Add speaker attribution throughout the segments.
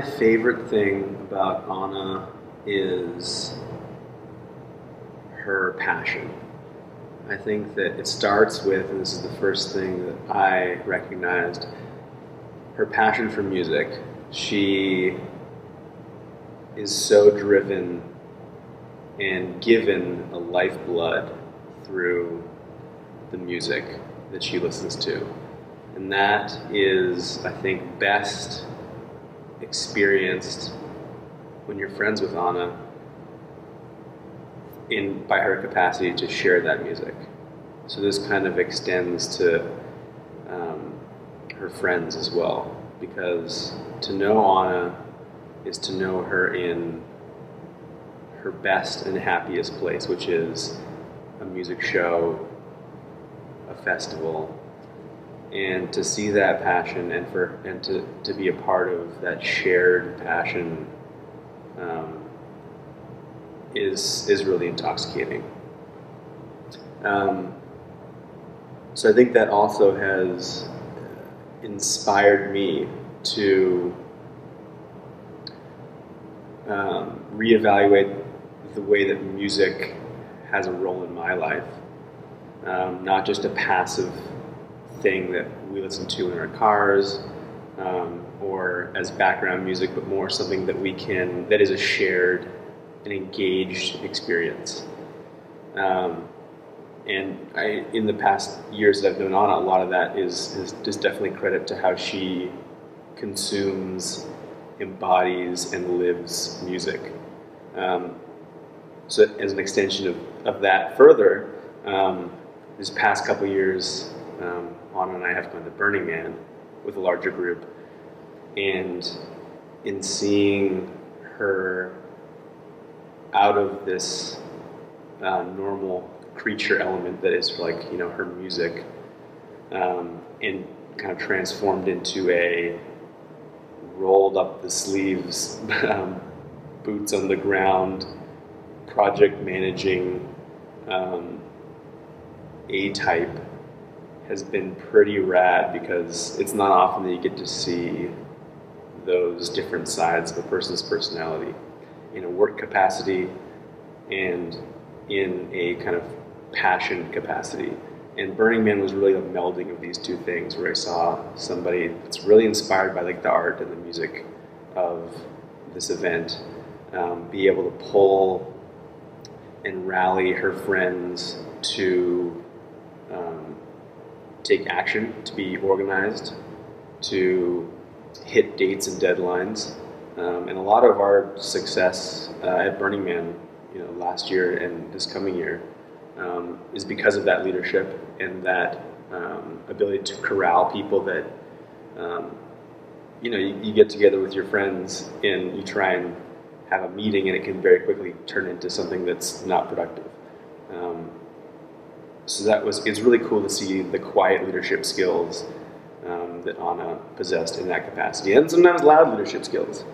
Speaker 1: favorite thing about Ana is her passion. I think that it starts with, and this is the first thing that I recognized, her passion for music. She is so driven and given a lifeblood through the music that she listens to. And that is, I think, best experienced when you're friends with Ana by her capacity to share that music. So this kind of extends to her friends as well, because to know Ana is to know her in her best and happiest place, which is a music show, a festival, and to see that passion and to be a part of that shared passion is really intoxicating. So I think that also has inspired me to reevaluate the way that music has a role in my life. Not just a passive thing that we listen to in our cars or as background music, but more something that is a shared and engaged experience. And in the past years that I've known Ana, a lot of that is definitely credit to how she consumes, embodies, and lives music. So as an extension of that further, this past couple years, Ana and I have gone to Burning Man with a larger group, and in seeing her out of this normal creature element that is like, her music, and kind of transformed into a rolled up the sleeves, boots on the ground, project managing A-type, has been pretty rad, because it's not often that you get to see those different sides of a person's personality in a work capacity and in a kind of passion capacity. And Burning Man was really a melding of these two things, where I saw somebody that's really inspired by like the art and the music of this event be able to pull and rally her friends to take action, to be organized, to hit dates and deadlines. And a lot of our success at Burning Man, last year and this coming year, is because of that leadership and that ability to corral people that, you get together with your friends and you try and have a meeting, and it can very quickly turn into something that's not productive. So it's really cool to see the quiet leadership skills that Ana possessed in that capacity, and sometimes loud leadership skills.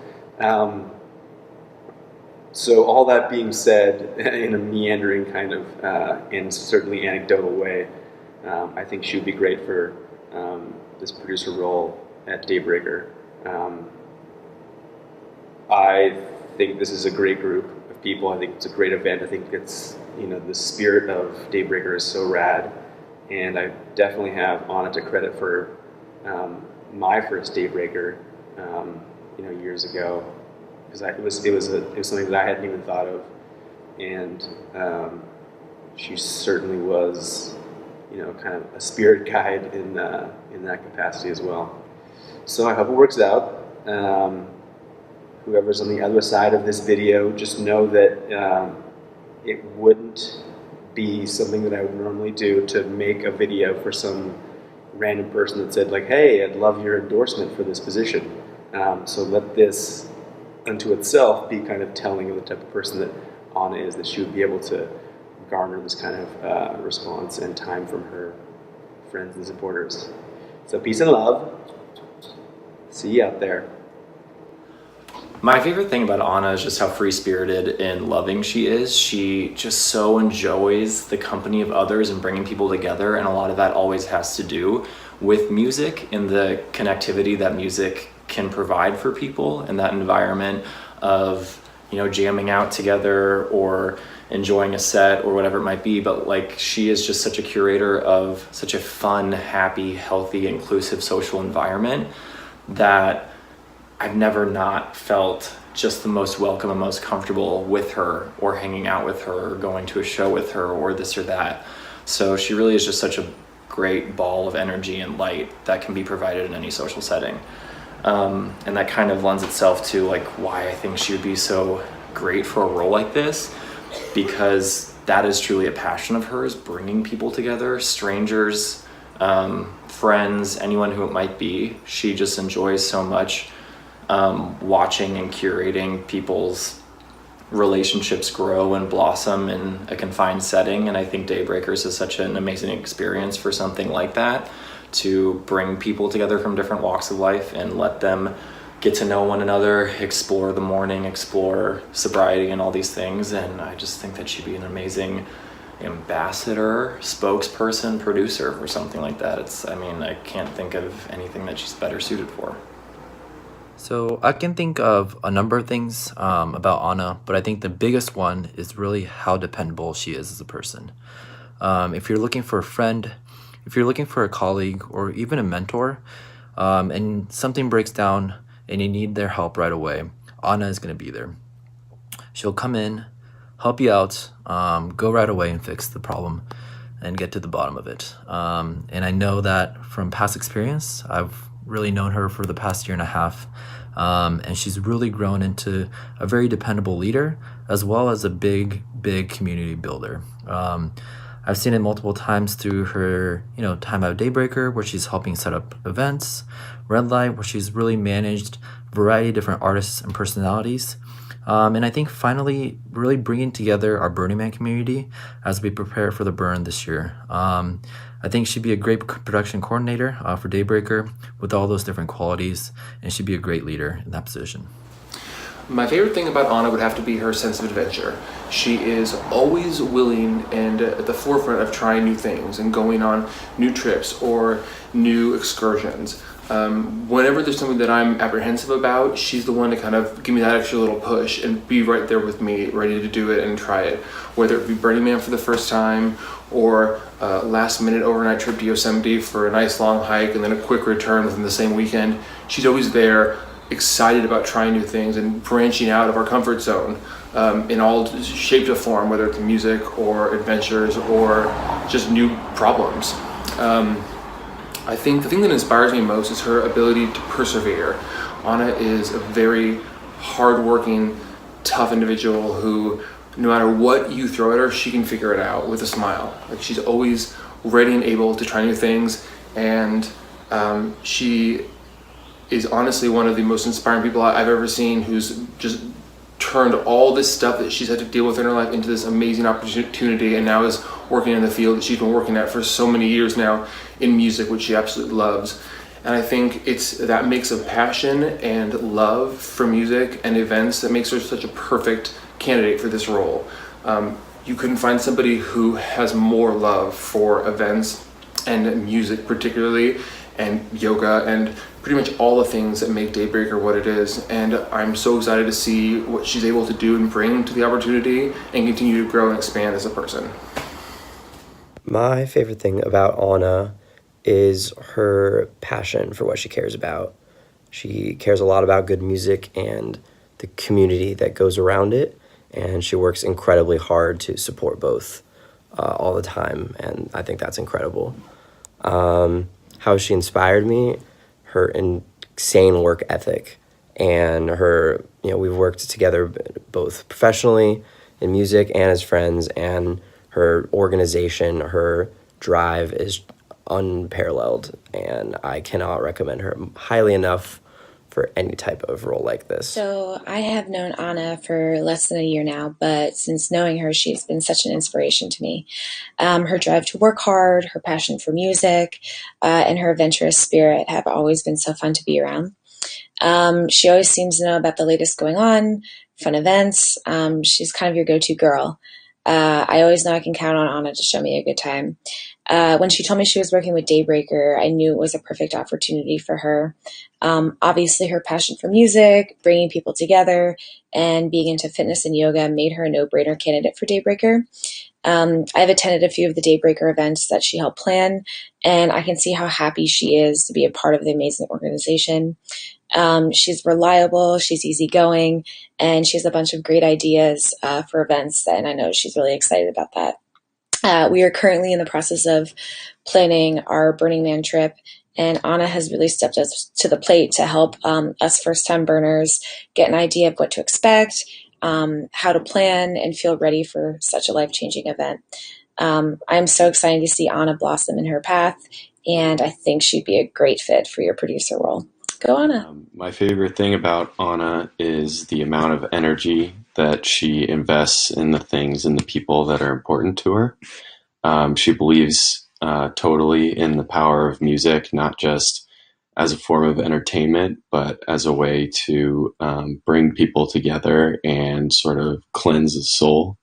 Speaker 1: So all that being said, in a meandering kind of, and certainly anecdotal way, I think she would be great for this producer role at Daybreaker. I think this is a great group of people. I think it's a great event. I think it's, the spirit of Daybreaker is so rad, and I definitely have Ana to credit for my first Daybreaker, years ago, because it was something that I hadn't even thought of, and she certainly was, kind of a spirit guide in that capacity as well. So I hope it works out. Whoever's on the other side of this video, just know that it wouldn't be something that I would normally do to make a video for some random person that said like, hey, I'd love your endorsement for this position. So let this unto itself be kind of telling of the type of person that Ana is, that she would be able to garner this kind of response and time from her friends and supporters. So peace and love. See you out there.
Speaker 2: My favorite thing about Ana is just how free-spirited and loving she is. She just so enjoys the company of others and bringing people together, and a lot of that always has to do with music and the connectivity that music can provide for people in that environment of, jamming out together or enjoying a set or whatever it might be. But like, she is just such a curator of such a fun, happy, healthy, inclusive social environment that I've never not felt just the most welcome and most comfortable with her or hanging out with her or going to a show with her or this or that. So she really is just such a great ball of energy and light that can be provided in any social setting. And that kind of lends itself to like why I think she would be so great for a role like this, because that is truly a passion of hers, bringing people together, strangers, friends, anyone who it might be. She just enjoys so much watching and curating people's relationships grow and blossom in a confined setting. And I think Daybreakers is such an amazing experience for something like that, to bring people together from different walks of life and let them get to know one another, explore the morning, explore sobriety and all these things. And I just think that she'd be an amazing ambassador, spokesperson, producer or something like that. I can't think of anything that she's better suited for.
Speaker 3: So I can think of a number of things about Ana, but I think the biggest one is really how dependable she is as a person. If you're looking for a friend, if you're looking for a colleague or even a mentor, and something breaks down and you need their help right away, Ana is going to be there. She'll come in, help you out, go right away and fix the problem and get to the bottom of it. And I know that from past experience. I've really known her for the past year and a half, and she's really grown into a very dependable leader as well as a big community builder. I've seen it multiple times through her, time at Daybreaker, where she's helping set up events, Red Light, where she's really managed a variety of different artists and personalities. And I think finally really bringing together our Burning Man community as we prepare for the burn this year. I think she'd be a great production coordinator for Daybreaker with all those different qualities, and she'd be a great leader in that position.
Speaker 4: My favorite thing about Ana would have to be her sense of adventure. She is always willing and at the forefront of trying new things and going on new trips or new excursions. Whenever there's something that I'm apprehensive about, she's the one to kind of give me that extra little push and be right there with me, ready to do it and try it. Whether it be Burning Man for the first time or a last minute overnight trip to Yosemite for a nice long hike and then a quick return within the same weekend, she's always there, excited about trying new things and branching out of our comfort zone in all shapes or form, whether it's music or adventures or just new problems. I think the thing that inspires me most is her ability to persevere. Ana is a very hardworking, tough individual who, no matter what you throw at her, she can figure it out with a smile. Like, she's always ready and able to try new things, and she is honestly one of the most inspiring people I've ever seen, who's just turned all this stuff that she's had to deal with in her life into this amazing opportunity, and now is working in the field that she's been working at for so many years now in music, which she absolutely loves. And I think it's that mix of passion and love for music and events that makes her such a perfect candidate for this role. You couldn't find somebody who has more love for events and music particularly, and yoga, and pretty much all the things that make Daybreaker what it is. And I'm so excited to see what she's able to do and bring to the opportunity and continue to grow and expand as a person.
Speaker 5: My favorite thing about Ana is her passion for what she cares about. She cares a lot about good music and the community that goes around it, and she works incredibly hard to support both all the time, and I think that's incredible. How she inspired me, her insane work ethic, and her, we've worked together both professionally in music and as friends, and her organization, her drive is unparalleled, and I cannot recommend her highly enough for any type of role like this.
Speaker 6: So I have known Ana for less than a year now, but since knowing her, she's been such an inspiration to me. Her drive to work hard, her passion for music, and her adventurous spirit have always been so fun to be around. She always seems to know about the latest going on, fun events. She's kind of your go-to girl. I always know I can count on Ana to show me a good time. When she told me she was working with Daybreaker, I knew it was a perfect opportunity for her. Obviously, her passion for music, bringing people together, and being into fitness and yoga made her a no-brainer candidate for Daybreaker. I've attended a few of the Daybreaker events that she helped plan, and I can see how happy she is to be a part of the amazing organization. She's reliable, she's easygoing, and she has a bunch of great ideas for events, and I know she's really excited about that. We are currently in the process of planning our Burning Man trip, and Ana has really stepped up to the plate to help us first-time burners get an idea of what to expect, how to plan, and feel ready for such a life-changing event. I'm so excited to see Ana blossom in her path, and I think she'd be a great fit for your producer role. Go, Ana.
Speaker 7: My favorite thing about Ana is the amount of energy that she invests in the things and the people that are important to her. She believes totally in the power of music, not just as a form of entertainment, but as a way to bring people together and sort of cleanse the soul.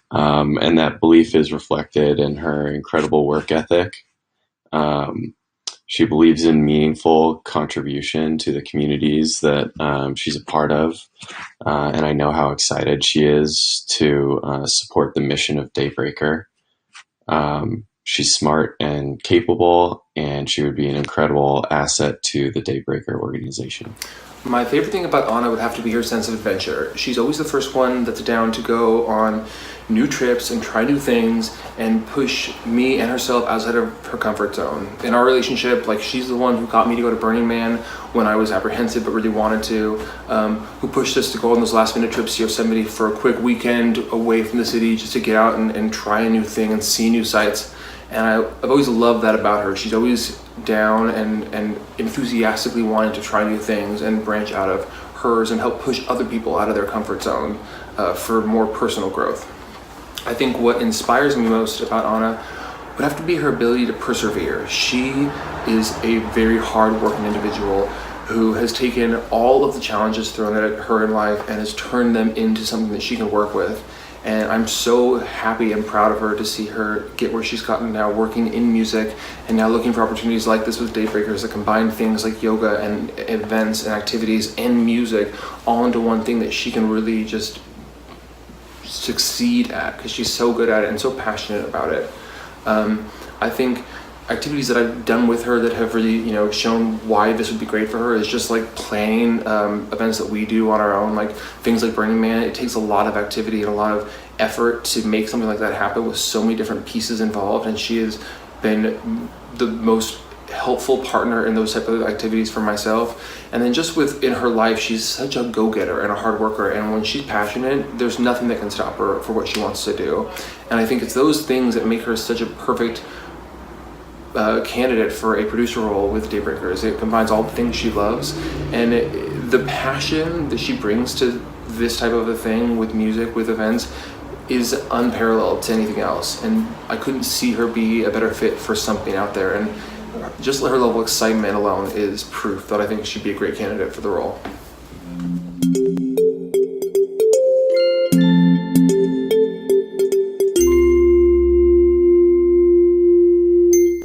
Speaker 7: And that belief is reflected in her incredible work ethic. She believes in meaningful contribution to the communities that she's a part of. And I know how excited she is to support the mission of Daybreaker. She's smart and capable, and she would be an incredible asset to the Daybreaker organization.
Speaker 4: My favorite thing about Ana would have to be her sense of adventure. She's always the first one that's down to go on new trips and try new things and push me and herself outside of her comfort zone. In our relationship, like, she's the one who got me to go to Burning Man when I was apprehensive but really wanted to, who pushed us to go on those last minute trips to Yosemite for a quick weekend away from the city just to get out and try a new thing and see new sights. And I've always loved that about her. She's always down and enthusiastically wanting to try new things and branch out of hers and help push other people out of their comfort zone for more personal growth. I think what inspires me most about Ana would have to be her ability to persevere. She is a very hard-working individual who has taken all of the challenges thrown at her in life and has turned them into something that she can work with. And I'm so happy and proud of her to see her get where she's gotten now, working in music and now looking for opportunities like this with Daybreakers that combine things like yoga and events and activities and music all into one thing that she can really just succeed at, because she's so good at it and so passionate about it. I think activities that I've done with her that have really, shown why this would be great for her is just like planning events that we do on our own, like things like Burning Man. It takes a lot of activity and a lot of effort to make something like that happen with so many different pieces involved, and she has been the most helpful partner in those type of activities for myself. And then just within her life, she's such a go-getter and a hard worker, and when she's passionate, there's nothing that can stop her for what she wants to do. And I think it's those things that make her such a perfect candidate for a producer role with Daybreakers. It combines all the things she loves, and the passion that she brings to this type of a thing with music, with events, is unparalleled to anything else. And I couldn't see her be a better fit for something out there. And just her level of excitement alone is proof that I think she'd be a great candidate for the role.